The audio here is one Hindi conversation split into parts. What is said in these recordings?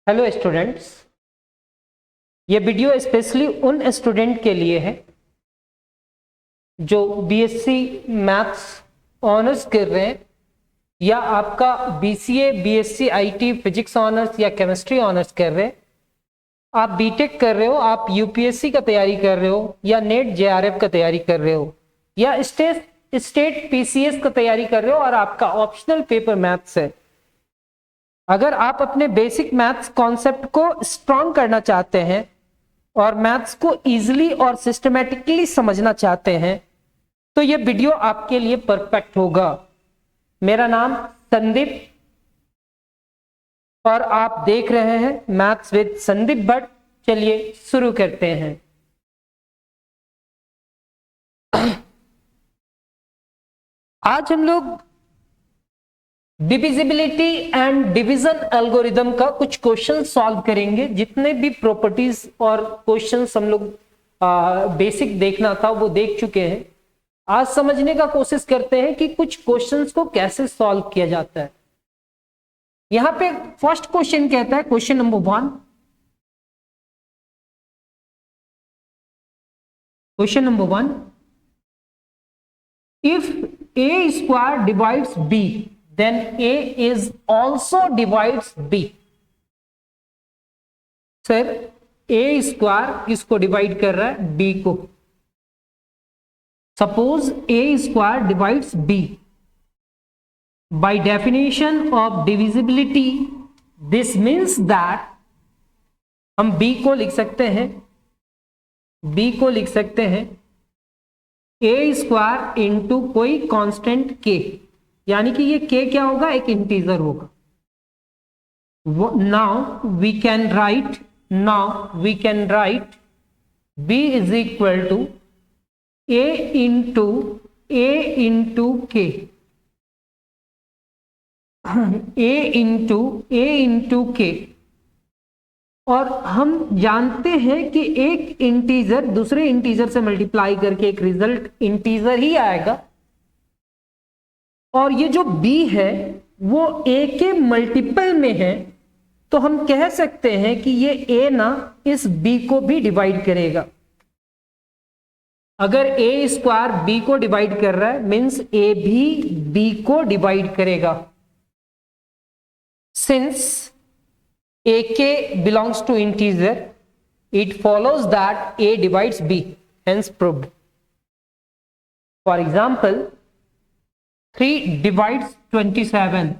हेलो स्टूडेंट्स, ये वीडियो स्पेशली उन स्टूडेंट के लिए है जो बीएससी मैथ्स ऑनर्स कर रहे हैं या आपका BCA, BSc IT physics honours या केमिस्ट्री ऑनर्स कर रहे हैं। आप बीटेक कर रहे हो, आप यूपीएससी का तैयारी कर रहे हो या नेट जेआरएफ का तैयारी कर रहे हो या स्टेट पीसीएस का तैयारी कर रहे हो और आपका ऑप्शनल पेपर मैथ्स है। अगर आप अपने बेसिक मैथ्स कॉन्सेप्ट को स्ट्रॉन्ग करना चाहते हैं और मैथ्स को इजीली और सिस्टमेटिकली समझना चाहते हैं तो ये वीडियो आपके लिए परफेक्ट होगा। मेरा नाम संदीप और आप देख रहे हैं मैथ्स विद संदीप भट्ट। चलिए शुरू करते हैं। आज हम लोग डिविजिबिलिटी एंड डिवीजन एल्गोरिदम का कुछ क्वेश्चन सॉल्व करेंगे। जितने भी प्रॉपर्टीज और क्वेश्चंस हम लोग बेसिक देखना था वो देख चुके हैं। आज समझने का कोशिश करते हैं कि कुछ क्वेश्चंस को कैसे सॉल्व किया जाता है। यहां पे फर्स्ट क्वेश्चन कहता है, question number 1, question number 1, if a square divides b then a is also divides b। Sir a square किसको डिवाइड कर रहा है? b को। Suppose a square divides b, by definition of divisibility this means that हम b को लिख सकते हैं, b को लिख सकते हैं a स्क्वायर इंटू कोई कांस्टेंट k, यानी कि ये k क्या होगा? एक इंटीजर होगा। Now we can write b is equal to a into k, a into k। और हम जानते हैं कि एक इंटीजर दूसरे इंटीजर से मल्टीप्लाई करके एक रिजल्ट इंटीजर ही आएगा और ये जो b है वो a के मल्टीपल में है, तो हम कह सकते हैं कि ये a ना इस b को भी डिवाइड करेगा। अगर a स्क्वायर b को डिवाइड कर रहा है मीन्स a भी b को डिवाइड करेगा। Since ak belongs to integer, it follows that a divides b, hence proved. For example, 3 divides 27,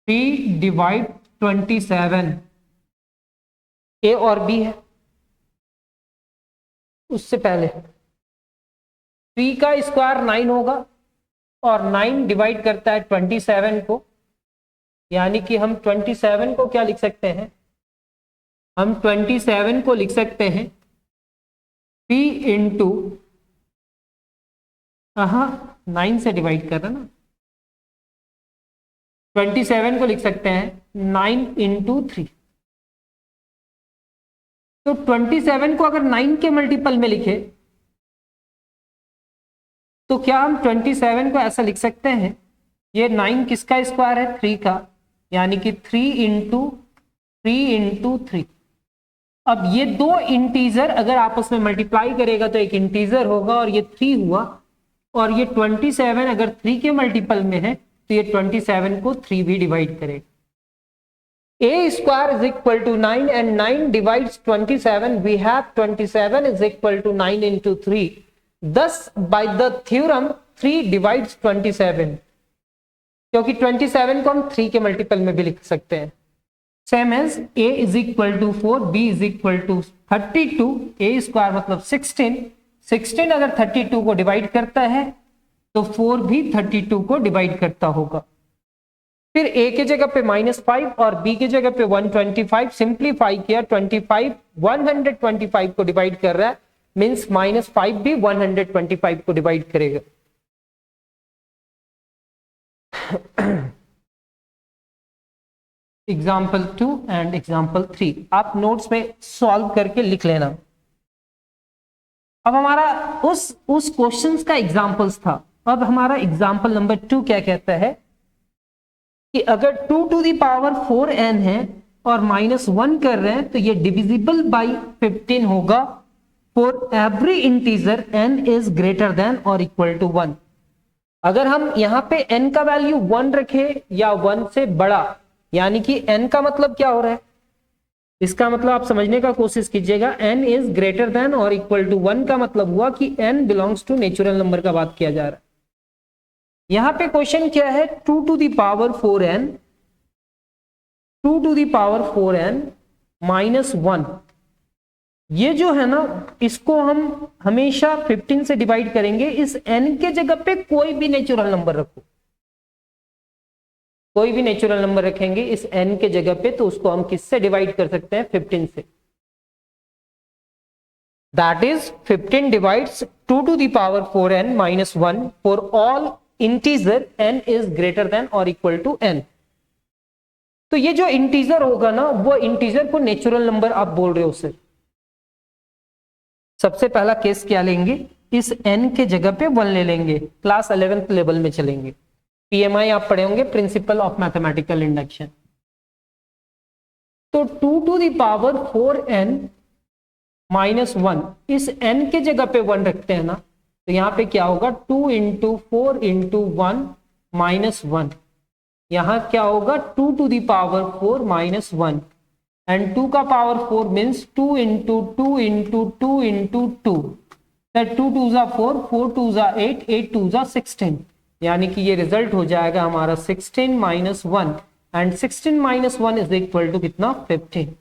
3 divides 27, a और b है। उससे पहले 3 का स्क्वायर 9 होगा और 9 डिवाइड करता है 27 को, यानी कि हम 27 को क्या लिख सकते हैं? हम 27 को लिख सकते हैं 3 इंटू 9 से डिवाइड कर रहा ना, 27 को लिख सकते हैं 9 इंटू 3। तो 27 को अगर 9 के मल्टीपल में लिखे तो क्या हम 27 को ऐसा लिख सकते हैं? ये 9 किसका स्क्वायर है? 3 का, यानी कि 3 इंटू 3। अब ये दो इंटीजर अगर आपस में मल्टीप्लाई करेगा तो एक इंटीजर होगा और ये 3 हुआ, और ये 27 अगर 3 के मल्टीपल में है तो ये 27 को 3 भी डिवाइड करेगा। a square is equal to 9 and 9 divides 27, we have 27 is equal to 9 into 3। thus by the theorem 3 divides 27, क्योंकि 27 को हम 3 के मल्टीपल में भी लिख सकते हैं। Same as a is equal to 4, b is equal to 32, a square मतलब 16 अगर 32 को डिवाइड करता है तो 4 भी 32 को डिवाइड करता होगा। फिर a के जगह पे -5 और b के जगह पे 125 सिंप्लीफाई किया, 25 125 को डिवाइड कर रहा है मीन्स -5 भी 125 को डिवाइड करेगा। एग्जाम्पल 2 एंड एग्जाम्पल 3 आप नोट्स में सॉल्व करके लिख लेना। अब हमारा उस क्वेश्चंस का एग्जाम्पल्स था। अब हमारा एग्जाम्पल नंबर 2 क्या कहता है कि अगर 2 टू द पावर 4n है और -1 कर रहे हैं तो ये डिविजिबल बाई 15 होगा for every integer n is greater than और इक्वल टू 1। अगर हम यहां पे n का वैल्यू 1 रखे या 1 से बड़ा, यानी कि n का मतलब क्या हो रहा है, इसका मतलब आप समझने का कोशिश कीजिएगा, n इज ग्रेटर देन और इक्वल टू 1 का मतलब हुआ कि n belongs to natural number का बात किया जा रहा है। यहां पे क्वेश्चन क्या है, 2 to the power 4n, 2 to the power 4n -1, ये जो है ना इसको हम हमेशा 15 से डिवाइड करेंगे। इस n के जगह पे कोई भी नेचुरल नंबर रखो, कोई भी नेचुरल नंबर रखेंगे इस n के जगह पे, तो उसको हम किससे डिवाइड कर सकते हैं, 15 से। That is 15 divides 2 to the power 4n -1 for all integer n is greater than और इक्वल टू n। तो ये जो इंटीजर होगा ना, वो इंटीजर को नेचुरल नंबर आप बोल रहे हो उसे। सबसे पहला केस क्या लेंगे, इस n के जगह पे 1 ले लेंगे, क्लास 11th लेवल में चलेंगे। PMI आप पढ़े होंगे, प्रिंसिपल ऑफ मैथमेटिकल इंडक्शन। तो 2 टू द पावर 4n -1, इस n के जगह पे 1 रखते हैं ना, तो यहां पे क्या होगा, 2 इंटू 4 इंटू 1 -1, यहां क्या होगा 2 टू द पावर 4 -1, एंड 2 का power 4 means 2 into 2 into 2 into 2, 2 2 जा 4, 4 2 जा 8, 8 2 जा 16, यानी कि ये रिजल्ट हो जाएगा हमारा 16 -1, एंड 16 -1 इज इक्वल टू कितना, 15।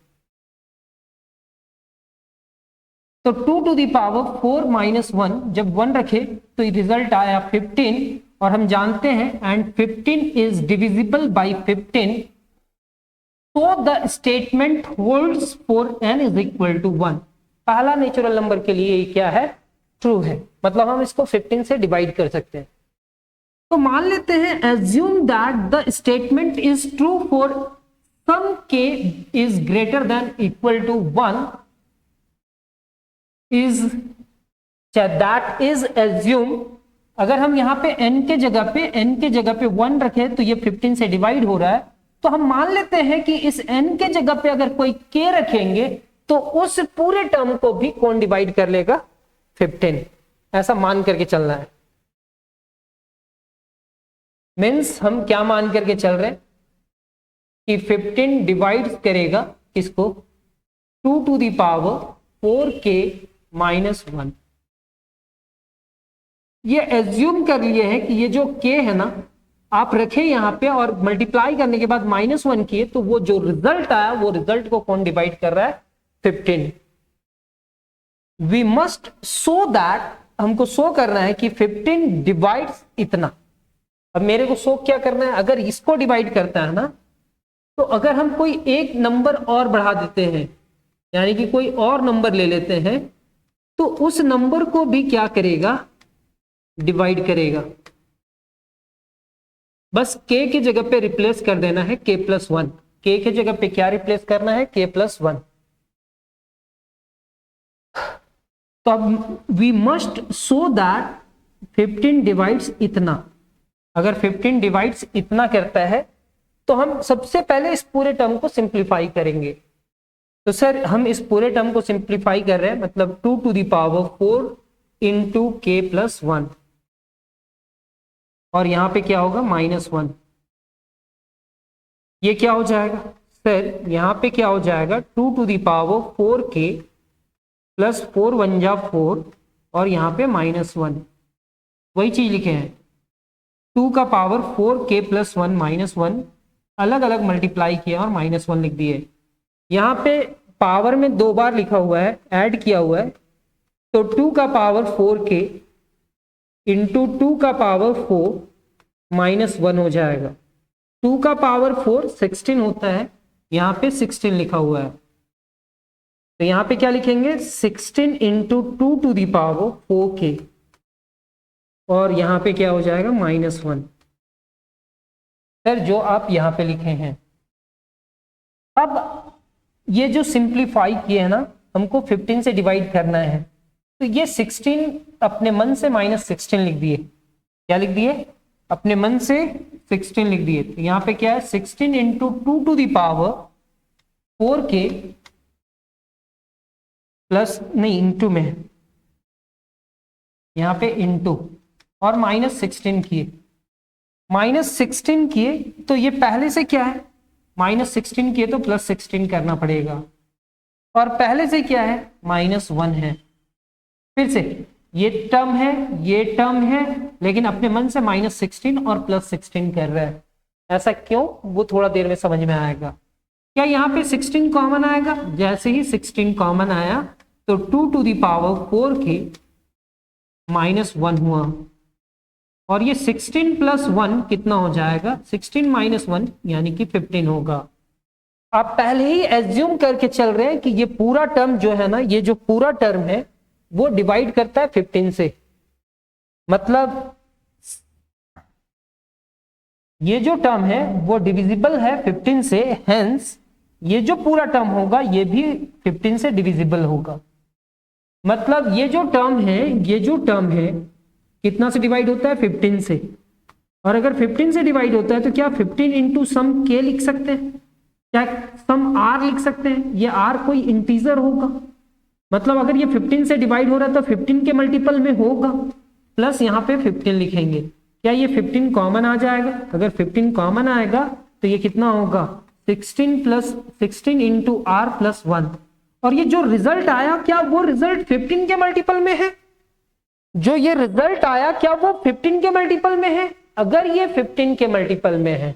तो 2 टू द पावर 4 -1 जब 1 रखे तो रिजल्ट आया 15, और हम जानते हैं एंड 15 इज डिविजिबल बाई 15, तो the statement holds for n is equal to 1। पहला नेचुरल नंबर के लिए ये क्या है, ट्रू है, मतलब हम इसको 15 से डिवाइड कर सकते हैं। तो मान लेते हैं, assume that the statement is true for some k is greater than equal to 1 is that is assume, अगर हम यहाँ पे n के जगह पे 1 रखे तो ये 15 से डिवाइड हो रहा है, तो हम मान लेते हैं कि इस n के जगह पे अगर कोई k रखेंगे तो उस पूरे टर्म को भी कौन डिवाइड कर लेगा, 15, ऐसा मान करके चलना है। मीन्स हम क्या मान करके चल रहे हैं कि 15 डिवाइड करेगा किसको, 2 टू द पावर 4k -1। ये एज्यूम कर लिए है कि ये जो k है ना आप रखे यहां पे, और मल्टीप्लाई करने के बाद -1 किए, तो वो जो रिजल्ट आया वो रिजल्ट को कौन डिवाइड कर रहा है, 15। वी मस्ट शो दैट, हमको शो करना है कि 15 डिवाइड्स इतना। अब मेरे को शो क्या करना है, अगर इसको डिवाइड करता है ना, तो अगर हम कोई एक नंबर और बढ़ा देते हैं, यानी कि कोई और नंबर ले लेते हैं, तो उस नंबर को भी क्या करेगा, डिवाइड करेगा। बस k की जगह पे रिप्लेस कर देना है k+1, k की जगह पे क्या रिप्लेस करना है, k+1। तो अब we must show that 15 divides इतना। अगर 15 डिवाइड्स इतना करता है तो हम सबसे पहले इस पूरे टर्म को सिंप्लीफाई करेंगे। तो सर हम इस पूरे टर्म को सिंप्लीफाई कर रहे हैं, मतलब 2 to the power 4 into k+1, और यहां पे क्या होगा, -1। ये क्या हो जाएगा सर, यहां पे क्या हो जाएगा, 2 to the power 4k plus 4 1 जा 4, और यहां पे -1, वही चीज लिखे हैं, 2 का पावर 4k + 1 -1, अलग अलग मल्टीप्लाई किया और -1 लिख दिए। यहाँ पे पावर में 2 बार लिखा हुआ है, ऐड किया हुआ है, तो 2 का पावर 4k इंटू 2 का पावर 4 -1 हो जाएगा। 2 का पावर 4 16 होता है, यहाँ पे 16 लिखा हुआ है, तो यहाँ पे क्या लिखेंगे, 16 into 2 to the power 4k, और यहाँ पे क्या हो जाएगा, -1। सर जो आप यहाँ पे लिखे हैं, अब ये जो सिंप्लीफाई किए है ना, हमको 15 से डिवाइड करना है, तो ये 16 अपने मन से -16 लिख दिए। क्या लिख दिए, अपने मन से 16 लिख दिए थे। यहाँ पे क्या है 16 into 2 to the power 4k plus नहीं इंटू में है, यहाँ पे इंटू और -16 किए, -16 किए तो ये पहले से क्या है -16 किए तो +16 करना पड़ेगा, और पहले से क्या है -1 है। फिर से ये टर्म है ये टर्म है, लेकिन अपने मन से -16 और +16 कर रहा है। ऐसा क्यों, वो थोड़ा देर में समझ में आएगा। क्या यहाँ पे 16 कॉमन आएगा? जैसे ही 16 कॉमन आया तो 2 टू द पावर 4k -1 हुआ, और ये 16 प्लस 1 कितना हो जाएगा 16 माइनस 1 यानी कि 15 होगा। आप पहले ही एज्यूम करके चल रहे हैं कि ये पूरा टर्म जो है ना, ये जो पूरा टर्म है वो डिवाइड करता है 15 से, मतलब ये जो टर्म है वो डिविजिबल है 15 से, हेंस ये जो पूरा टर्म होगा ये भी 15 से डिविजिबल होगा। मतलब ये जो टर्म है कितना से डिवाइड होता है 15 से, और अगर 15 से डिवाइड होता है तो क्या 15 इंटू सम k लिख सकते हैं, क्या सम r लिख सकते हैं? ये r कोई इंटीजर होगा, मतलब अगर ये 15 से डिवाइड हो रहा है तो 15 के मल्टीपल में होगा, प्लस यहाँ पे 15 लिखेंगे। क्या ये 15 कॉमन आ जाएगा? अगर 15 कॉमन आएगा तो ये कितना होगा 16 इंटू r प्लस 1, और ये जो रिजल्ट आया क्या वो रिजल्ट 15 के मल्टीपल में है? जो ये रिजल्ट आया क्या वो 15 के मल्टीपल में है? अगर ये 15 के मल्टीपल में है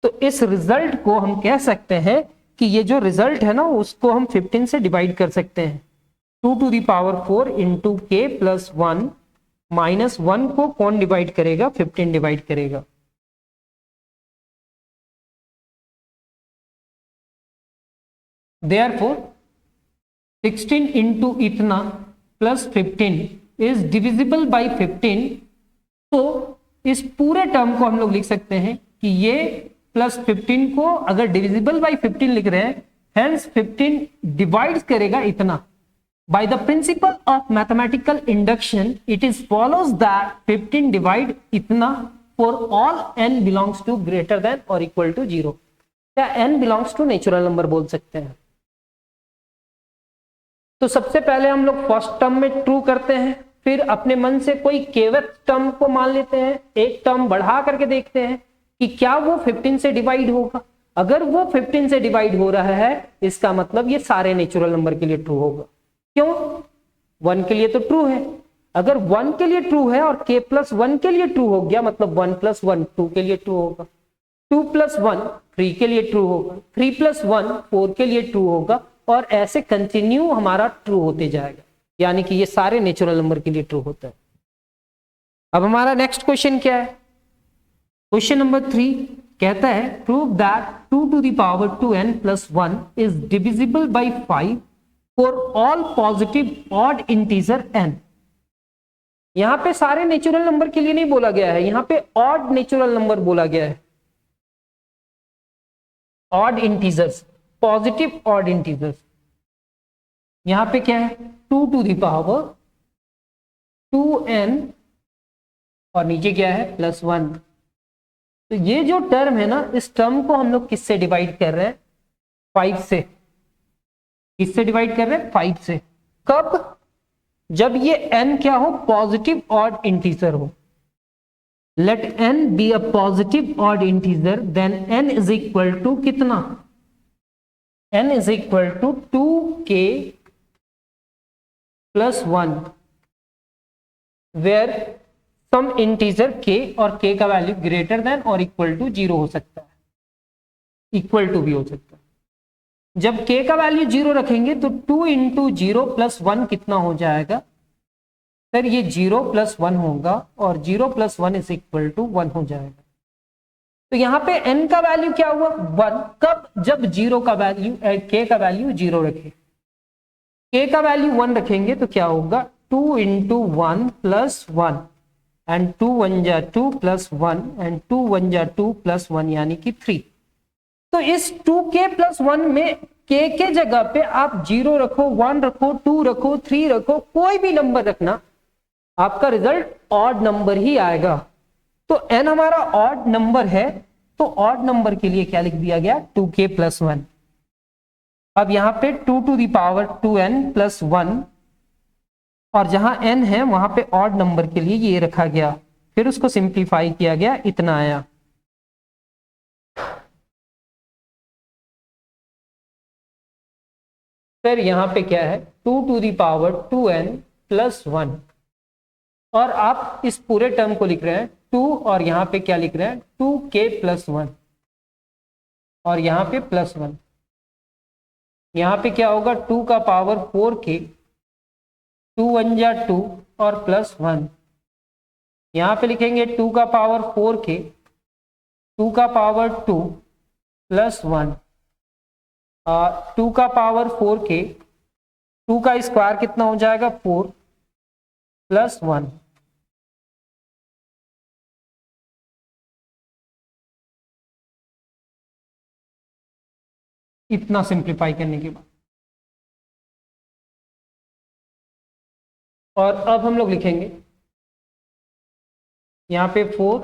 तो इस रिजल्ट को हम कह सकते हैं कि ये जो रिजल्ट है ना उसको हम 15 से डिवाइड कर सकते हैं। 2 to the power 4 into k plus 1 minus 1 को कौन डिवाइड करेगा? 15 डिवाइड करेगा। Therefore 16 इंटू इतना प्लस 15 इज डिविजिबल बाई 15। तो इस पूरे टर्म को हम लोग लिख सकते हैं कि ये प्लस 15 को अगर डिविजिबल बाई 15 लिख रहे हैं, हेंस 15 डिवाइड करेगा इतना। By the principle of mathematical induction it is follows that 15 divide इतना for all n belongs to greater than और इक्वल टू 0। क्या n belongs to natural number बोल सकते हैं? तो सबसे पहले हम लोग फर्स्ट टर्म में ट्रू करते हैं, फिर अपने मन से कोई केवल टर्म को मान लेते हैं, एक टर्म बढ़ा करके देखते हैं कि क्या वो 15 से डिवाइड होगा। अगर वो 15 से डिवाइड हो रहा है इसका मतलब ये सारे नेचुरल नंबर के लिए ट्रू होगा। क्यों? 1 के लिए तो ट्रू है। अगर 1 के लिए ट्रू है और k प्लस 1 के लिए ट्रू हो गया, मतलब 1 प्लस 1 2 के लिए ट्रू होगा, 2 प्लस 1 3 के लिए ट्रू होगा, 3 प्लस 1 4 के लिए ट्रू होगा, और ऐसे कंटिन्यू हमारा ट्रू होते जाएगा, यानी कि ये सारे नेचुरल नंबर के लिए ट्रू होता है। अब हमारा नेक्स्ट क्वेश्चन क्या है? क्वेश्चन नंबर 3 कहता है prove that 2 to the power 2n plus 1 is divisible by 5 for all positive odd integer n। यहां पे सारे नेचुरल नंबर के लिए नहीं बोला गया है, यहां पे ऑड नेचुरल नंबर बोला गया है, odd integers, positive odd integers. यहां पे क्या है 2 टू द पावर 2n और नीचे क्या है प्लस 1। तो ये जो टर्म है ना, इस टर्म को हम लोग किससे डिवाइड कर रहे हैं? 5 से। किससे डिवाइड कर रहे हैं? 5 से। कब? जब ये n क्या हो? पॉजिटिव ऑड इंटीजर हो। Let n be a positive odd integer, then n is equal to कितना? n is equal to 2k plus 1 where some integer k और k का वैल्यू ग्रेटर देन और इक्वल टू 0 हो सकता है, इक्वल टू भी हो सकता है। जब k का वैल्यू 0 रखेंगे तो 2 इंटू 0 प्लस 1 कितना हो जाएगा? सर ये 0 प्लस 1 होगा, और 0 प्लस 1 इज इक्वल टू 1 हो जाएगा। तो यहाँ पे n का वैल्यू क्या हुआ? 1। कब? जब 0 का वैल्यू k का वैल्यू 0 रखे, k का वैल्यू 1 रखेंगे तो क्या होगा? 2 इंटू 1 प्लस 1 एंड 2 1 जा 2 प्लस 1 एंड 2 1 जा 2 प्लस 1 यानी कि 3। तो इस 2k प्लस 1 में k के जगह पे आप 0 रखो, 1 रखो, 2 रखो, 3 रखो, कोई भी नंबर रखना, आपका रिजल्ट ऑड नंबर ही आएगा। तो n हमारा ऑड नंबर है, तो ऑड नंबर के लिए क्या लिख दिया गया 2k + 1। अब यहां पे 2 टू दी पावर 2n + 1, और जहां n है वहां पे ऑड नंबर के लिए ये रखा गया, फिर उसको सिंप्लीफाई किया गया, इतना आया। फिर यहां पे क्या है 2 टू दी पावर 2n + 1, और आप इस पूरे टर्म को लिख रहे हैं 2, और यहां पे क्या लिख रहे हैं 2k + 1, और यहां पे +1। यहां पे क्या होगा 2 का पावर 4k, 2 1 जा 2 और +1। यहां पे लिखेंगे 2 का पावर 4k, 2 का पावर 2 +1, 2 का पावर 4k, 2 का स्क्वायर कितना हो जाएगा 4 +1। इतना सिंप्लीफाई करने के बाद, और अब हम लोग लिखेंगे यहां पे 4,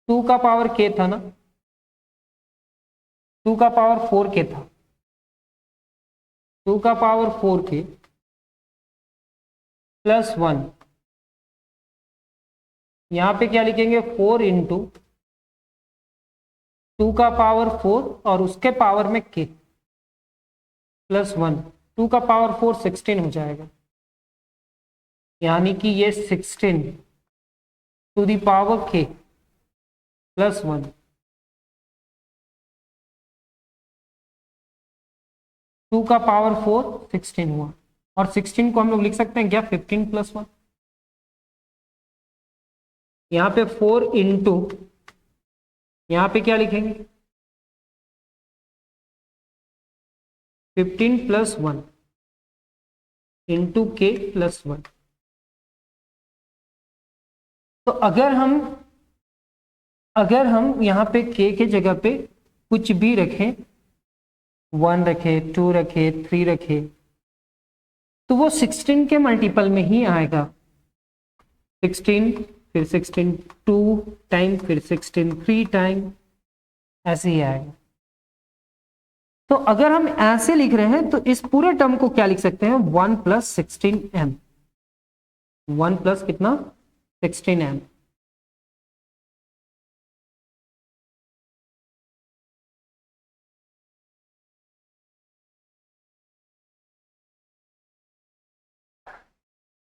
2 का पावर k था ना, 2 का पावर 4k था, 2 का पावर 4k +1। यहां पे क्या लिखेंगे 4 इंटू 2 का पावर 4 और उसके पावर में k +1, 2 का पावर 4 16 हो जाएगा, यानी कि ये 16 टू दी पावर k +1। 2 का पावर 4 16 हुआ, और 16 को हम लोग लिख सकते हैं क्या 15 + 1। यहां पे 4 इंटू, यहां पे क्या लिखेंगे 15 + 1 इंटू k +1। तो अगर हम यहां पे k के जगह पे कुछ भी रखें, 1 रखे, 2 रखे, 3 रखे, तो वो 16 के मल्टीपल में ही आएगा। 16, फिर 16 2 टाइम, फिर 16 3 टाइम, ऐसे ही आएगा। तो अगर हम ऐसे लिख रहे हैं तो इस पूरे टर्म को क्या लिख सकते हैं 1 + 16m, 1 प्लस कितना 16m।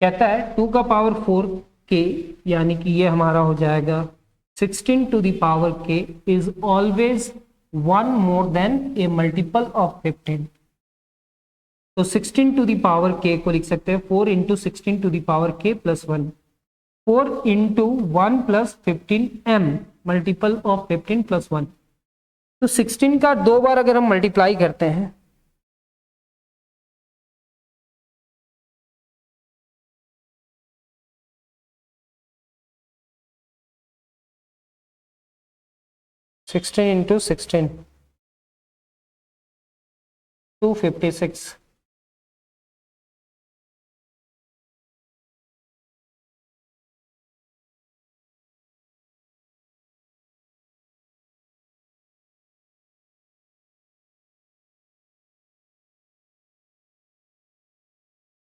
कहता है 2 का पावर 4k, यानी कि ये हमारा हो जाएगा 16 to the power k is always 1 more than a multiple of 15। तो 16 टू दी पावर k को लिख सकते हैं 4 into 16 to the power k +1, 4 into 1 + 15m multiple of 15 + 1। तो 16 का 2 बार अगर हम मल्टीप्लाई करते हैं, सिक्सटीन इंटू 16 256,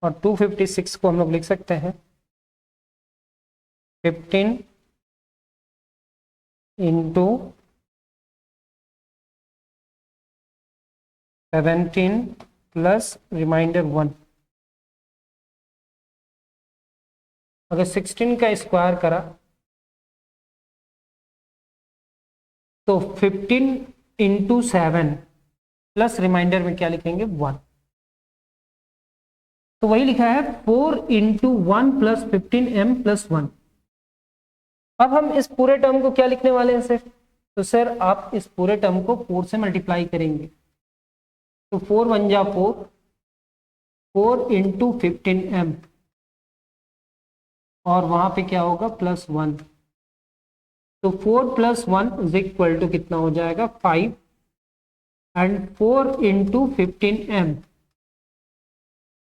और 256 को हम लोग लिख सकते हैं 15 इंटू 17 प्लस रिमाइंडर 1। अगर 16 का स्क्वायर करा तो 15 इंटू 7 प्लस रिमाइंडर में क्या लिखेंगे 1। तो वही लिखा है 4 इंटू 1 + 15m + 1। अब हम इस पूरे टर्म को क्या लिखने वाले हैं सर, तो सर आप इस पूरे टर्म को 4 से मल्टीप्लाई करेंगे, तो 4 1 जा 4, 4 इंटू 15m, और वहां पे क्या होगा +1। तो 4 + 1 = टू कितना हो जाएगा 5, एंड 4 इंटू 15m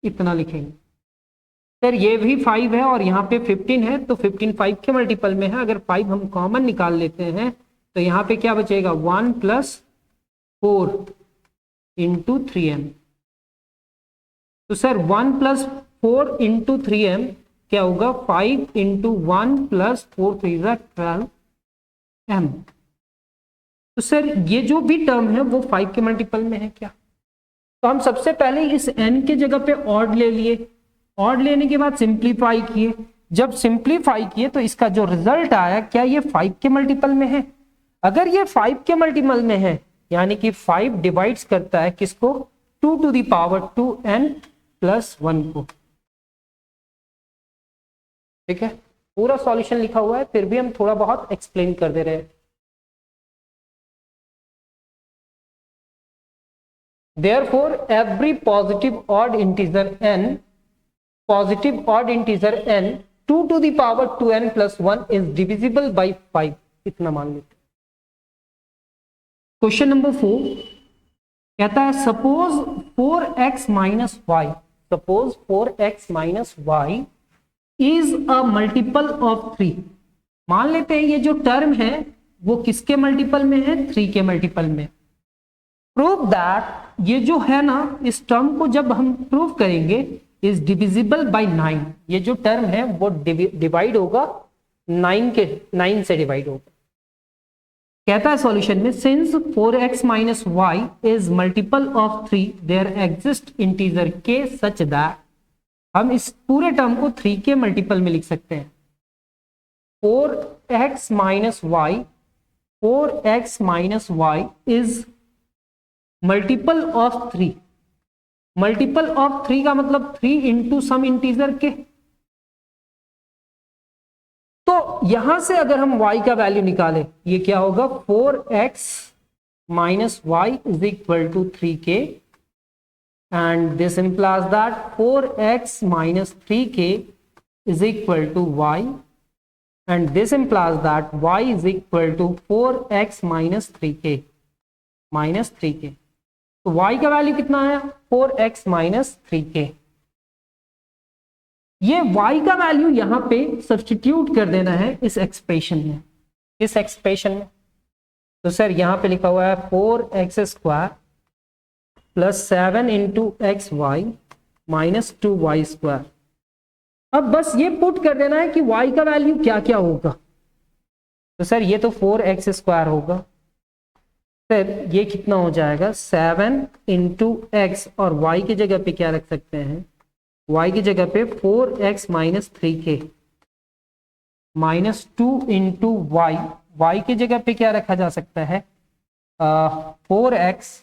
इतना लिखेंगे। सर ये भी 5 है और यहाँ पे 15 है, तो 15 5 के मल्टीपल में है। अगर 5 हम कॉमन निकाल लेते हैं तो यहाँ पे क्या बचेगा, 1 + 4 × 3m। तो सर 1 + 4 × 3m क्या होगा, 5 × 1 + 4 3 12m। तो सर ये जो भी टर्म है वो 5 के मल्टीपल में है क्या। तो हम सबसे पहले इस n के जगह पे ऑड ले लिए, ऑड लेने के बाद सिंप्लीफाई किए। जब सिंप्लीफाई किए तो इसका जो रिजल्ट आया, क्या ये 5 के मल्टीपल में है। अगर ये 5 के मल्टीपल में है यानी कि 5 डिवाइड्स करता है किसको, 2n + 1 को। ठीक है, पूरा सॉल्यूशन लिखा हुआ है, फिर भी हम थोड़ा बहुत एक्सप्लेन कर दे रहे हैं। Therefore, every positive odd integer n 2n + 1 is divisible by 5। इतना मान लेते हैं। क्वेश्चन नंबर 4 कहता है suppose 4x - y is a multiple of 3। मान लेते हैं ये जो टर्म है वो किसके मल्टीपल में है, 3 के मल्टीपल में। प्रूव दैट, ये जो है ना, इस टर्म को जब हम प्रूव करेंगे इज डिविजिबल बाय 9। ये जो टर्म है वो डिवाइड होगा 9 से डिवाइड होगा। कहता है सॉल्यूशन में since 4x - y is multiple of 3 there exist integer k such that, हम इस पूरे टर्म को 3 के मल्टीपल में लिख सकते हैं। 4x - y is multiple of 3। Multiple of 3 का मतलब 3 इंटू सम इंटीजर के। तो यहां से अगर हम y का वैल्यू निकालें, ये क्या होगा, 4x - y is equal to 3k and this implies that 4x - 3k is equal to y and this implies that y is equal to 4x - 3k। तो y का वैल्यू कितना आया, 4x - 3k। ये y का वैल्यू यहां पे सब्स्टिट्यूट कर देना है इस एक्सप्रेशन में। इस एक्सप्रेशन में तो सर यहां पे लिखा हुआ है 4x² + 7 × xy - 2y²। अब बस ये पुट कर देना है कि y का वैल्यू क्या क्या होगा। तो सर ये तो 4x² होगा, सर ये कितना हो जाएगा, 7 × x, और y की जगह पे क्या रख सकते हैं, y की जगह पे 4x - 3k -2 × y, y की जगह पे क्या रखा जा सकता है, 4x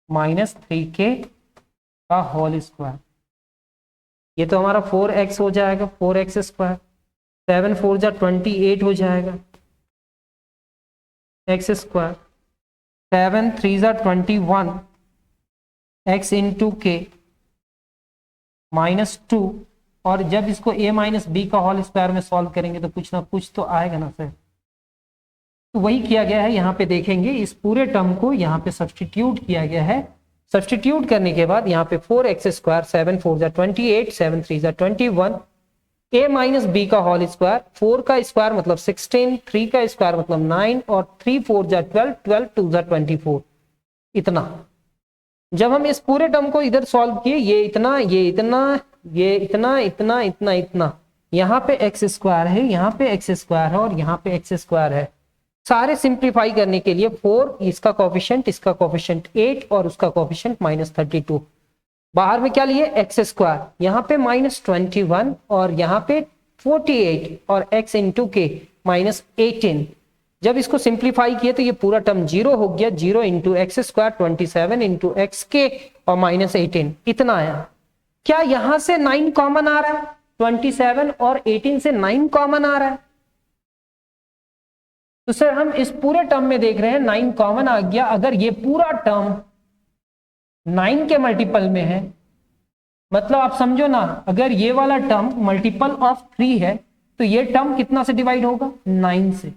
- 3k का होल स्क्वायर। ये तो हमारा 4x हो जाएगा, 4x², 7 4 जा 28 हो जाएगा x², 7 3 जा 21 x × k -2, और जब इसको a - b का होल स्क्वायर में सॉल्व करेंगे तो कुछ ना कुछ तो आएगा ना सर। तो वही किया गया है, यहाँ पे देखेंगे इस पूरे टर्म को यहाँ पे सब्स्टिट्यूट किया गया है। सब्स्टिट्यूट करने के बाद यहाँ पे 4x², 7 4 जा 28, 7 3 जा 21, a - b का होल स्क्वायर, 4 का स्क्वायर मतलब 16, 3 का स्क्वायर मतलब 9, और 3 4 जा 12, 12 2 जा 24। इतना जब हम इस पूरे टर्म को इधर सॉल्व किए, ये इतना, ये इतना, ये इतना, इतना, इतना, इतना, यहाँ पे x² है, यहाँ पे x² है, और यहाँ पे x² है। सारे सिंप्लीफाई करने के लिए 4, इसका कोफिशिएंट 8 और उसका कोफिशिएंट -32। बाहर में क्या लिए, x², यहाँ पे -21 और यहाँ पे 48 और x × k -18। जब इसको सिंप्लीफाई किए तो ये पूरा टर्म 0 हो गया, 0 × x², 27 × xk और -18, इतना आया। क्या यहां से 9 कॉमन आ रहा है, 27 और 18 से 9 कॉमन आ रहा है। तो सर हम इस पूरे टर्म में देख रहे हैं 9 कॉमन आ गया। अगर ये पूरा टर्म 9 के मल्टीपल में है, मतलब आप समझो ना, अगर ये वाला टर्म मल्टीपल ऑफ 3 है तो ये टर्म कितना से डिवाइड होगा, 9 से।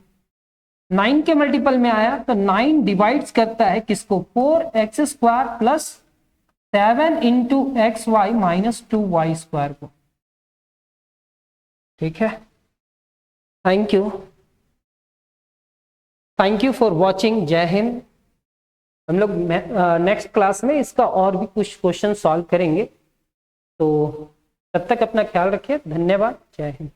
9 के मल्टीपल में आया तो 9 डिवाइड्स करता है किसको, 4x² + 7 × xy - 2y² को। ठीक है, thank you, thank you for watching. जय हिंद। हम लोग नेक्स्ट क्लास में इसका और भी कुछ क्वेश्चन सॉल्व करेंगे, तो तब तक अपना ख्याल रखिए। धन्यवाद। जय हिंद।